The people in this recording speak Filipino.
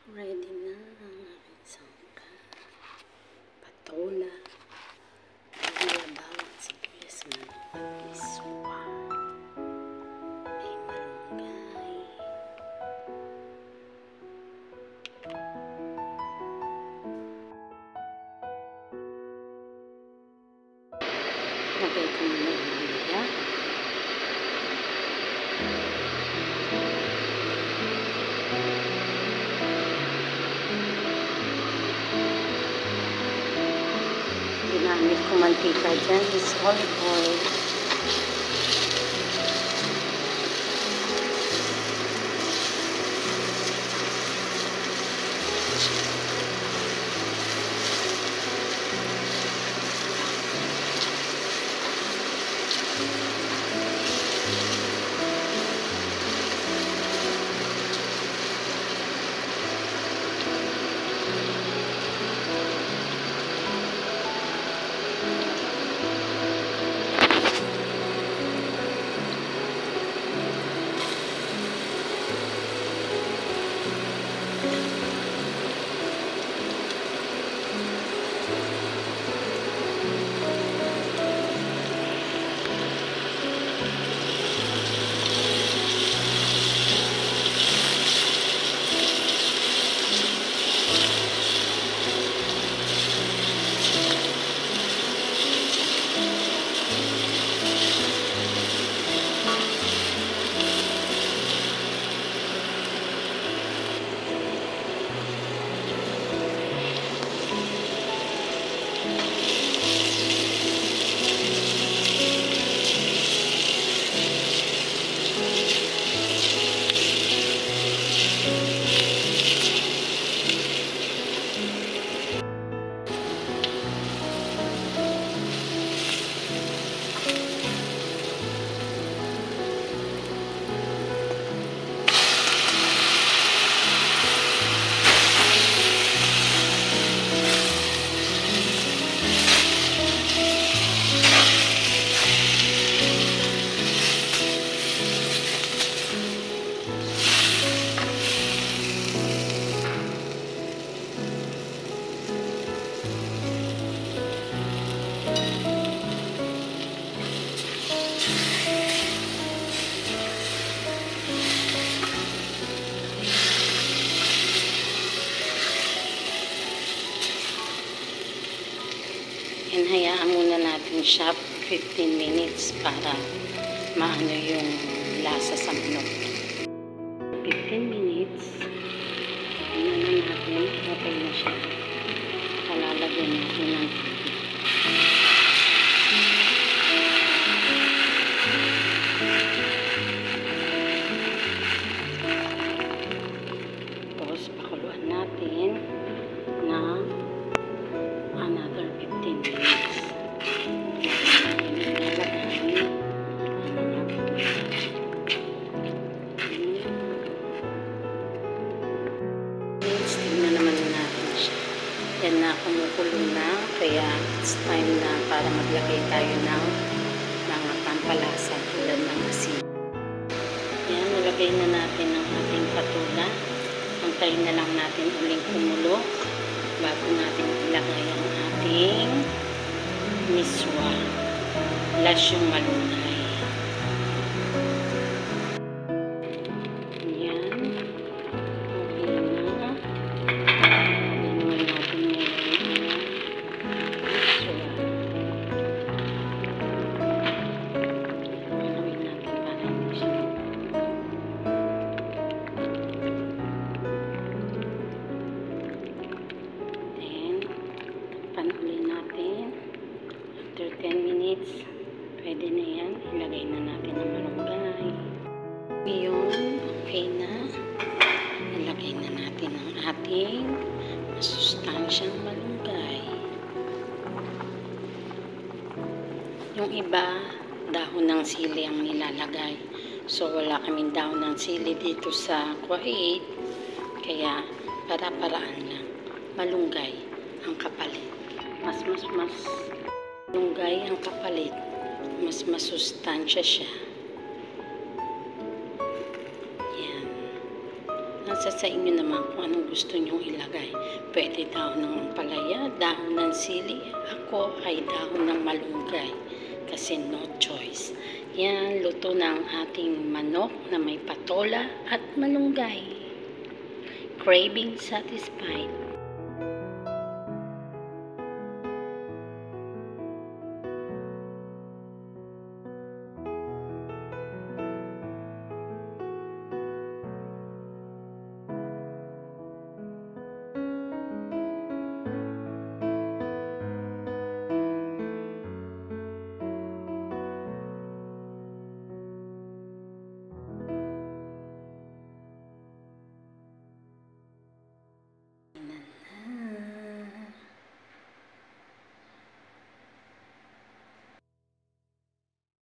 Ready na ang aking sangka. Patola, luya, bawang, sibuyas, manok at iswa. May malunggay. Lagay ko muna ang luya. Ginamit ko mantika dyan is olive oil. And hayaan muna natin siya 15 minutes para maano yung lasa sa manok. 15 minutes. Ano na natin. Okay na siya. Palalagyan natin ng tapos pakuluan natin na another 15 minutes. Tignan naman natin siya. Yan na, kumukulo na. Kaya it's time na para maglagay tayo ng mga pampalasa tulad ng asin. Yan, nalagay na natin ang ating patola. Antayin na lang natin uling kumulo bago natin ilagay ang ating miswa plus yung malunggay. Yan. Okay na. Lagyan naman natin ngayon ang miswa. Malawin natin para hindi siya panulin natin. After 10 minutes, pwede na yan. Ilagay na natin ang malunggay. Ngayon, okay na. Ilagay na natin ang ating masustansyang malunggay. Yung iba, dahon ng sili ang nilalagay. So, wala kaming dahon ng sili dito sa Kuwait. Kaya, para-paraan lang. Malunggay ang kapalit. Mas malunggay ang kapalit, mas masustansya siya. Yan. Nasa sa inyo naman kung anong gusto nyong ilagay. Pwede dahon ng ampalaya, dahon ng sili. Ako ay dahon ng malunggay kasi no choice. Yan, luto ng ating manok na may patola at malunggay. Craving satisfied.